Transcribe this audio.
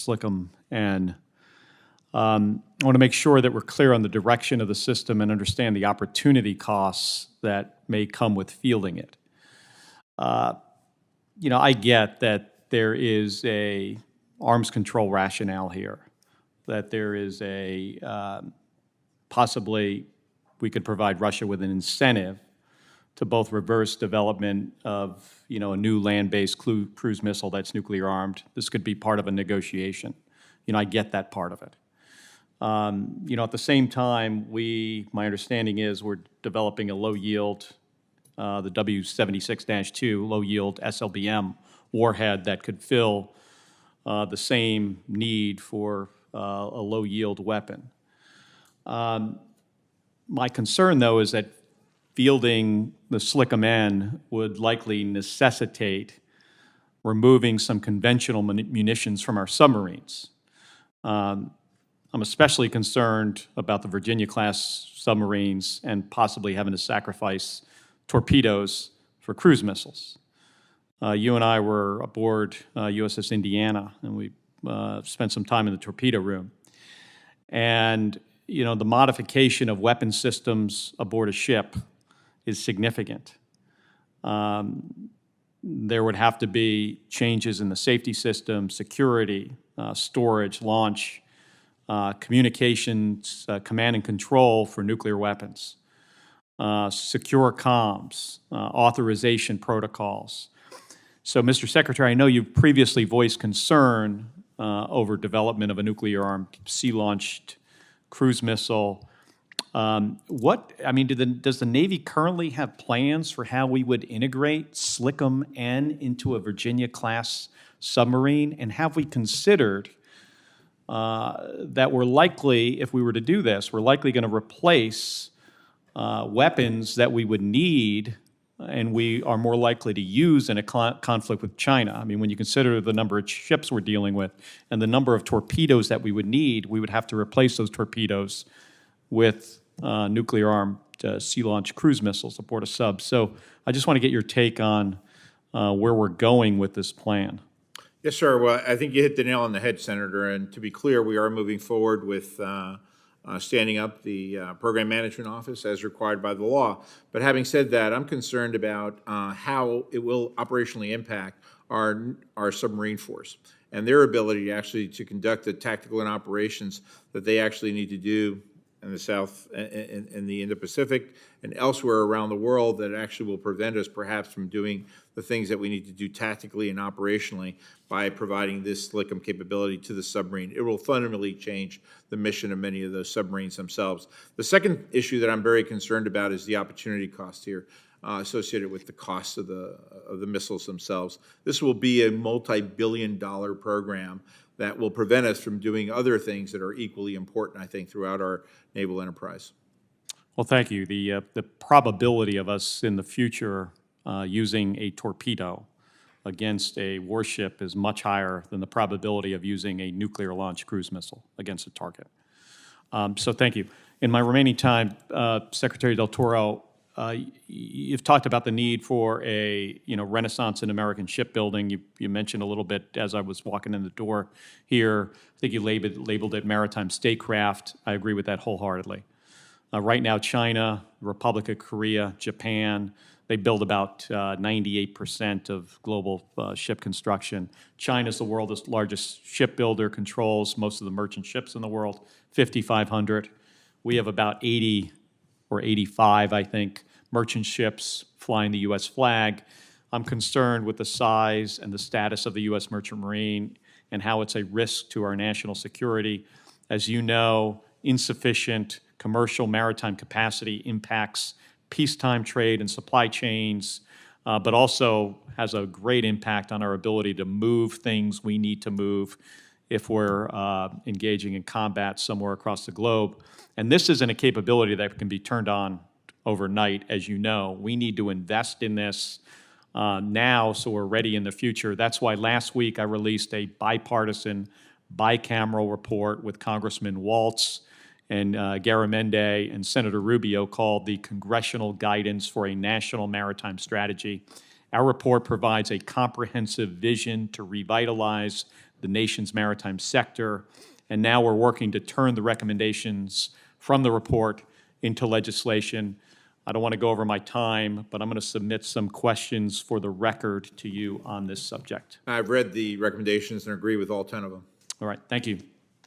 Slickum, and I want to make sure that we're clear on the direction of the system and understand the opportunity costs that may come with fielding it. I get that there is a arms control rationale here, that there is a possibly we could provide Russia with an incentive to both reverse development of a new land-based cruise missile that's nuclear armed. This could be part of a negotiation. I get that part of it. At the same time, my understanding is we're developing a low-yield, the W76-2 low-yield SLBM warhead that could fill the same need for a low-yield weapon. My concern, though, is that fielding the Slickum-N would likely necessitate removing some conventional munitions from our submarines. I'm especially concerned about the Virginia-class submarines and possibly having to sacrifice torpedoes for cruise missiles. You and I were aboard USS Indiana, and we spent some time in the torpedo room. And, the modification of weapon systems aboard a ship is significant. There would have to be changes in the safety system, security, storage, launch, communications, command and control for nuclear weapons, secure comms, authorization protocols. So, Mr. Secretary, I know you've previously voiced concern over development of a nuclear-armed sea-launched cruise missile. Does the Navy currently have plans for how we would integrate Slickum-N into a Virginia-class submarine? And have we considered that we're likely, if we were to do this, we're likely going to replace weapons that we would need and we are more likely to use in a conflict with China? When you consider the number of ships we're dealing with and the number of torpedoes that we would need, we would have to replace those torpedoes with nuclear-armed sea-launched cruise missiles aboard a sub. So I just want to get your take on where we're going with this plan. Yes, sir. Well, I think you hit the nail on the head, Senator. And to be clear, we are moving forward with standing up the Program Management Office as required by the law. But having said that, I'm concerned about how it will operationally impact our submarine force and their ability to conduct the tactical and operations that they actually need to do in the South, in the Indo-Pacific, and elsewhere around the world that actually will prevent us perhaps from doing the things that we need to do tactically and operationally by providing this Slickum capability to the submarine. It will fundamentally change the mission of many of those submarines themselves. The second issue that I'm very concerned about is the opportunity cost here associated with the cost of the missiles themselves. This will be a multi-billion-dollar program that will prevent us from doing other things that are equally important, I think, throughout our naval enterprise. Well, thank you. The probability of us in the future using a torpedo against a warship is much higher than the probability of using a nuclear-launched cruise missile against a target. So thank you. In my remaining time, Secretary Del Toro, you've talked about the need for a renaissance in American shipbuilding. You mentioned a little bit as I was walking in the door here. I think you labeled it maritime statecraft. I agree with that wholeheartedly. Right now, China, Republic of Korea, Japan, they build about 98% of global ship construction. China's the world's largest shipbuilder, controls most of the merchant ships in the world, 5,500. We have about 80 or 85, I think, merchant ships flying the U.S. flag. I'm concerned with the size and the status of the U.S. Merchant Marine and how it's a risk to our national security. As you know, insufficient commercial maritime capacity impacts peacetime trade and supply chains, but also has a great impact on our ability to move things we need to move if we're engaging in combat somewhere across the globe. And this isn't a capability that can be turned on overnight, as you know. We need to invest in this now so we're ready in the future. That's why last week I released a bipartisan, bicameral report with Congressman Waltz and Garamendi and Senator Rubio called the Congressional Guidance for a National Maritime Strategy. Our report provides a comprehensive vision to revitalize the nation's maritime sector, and now we're working to turn the recommendations from the report into legislation. I don't want to go over my time, but I'm going to submit some questions for the record to you on this subject. I've read the recommendations and agree with all 10 of them. All right, thank you.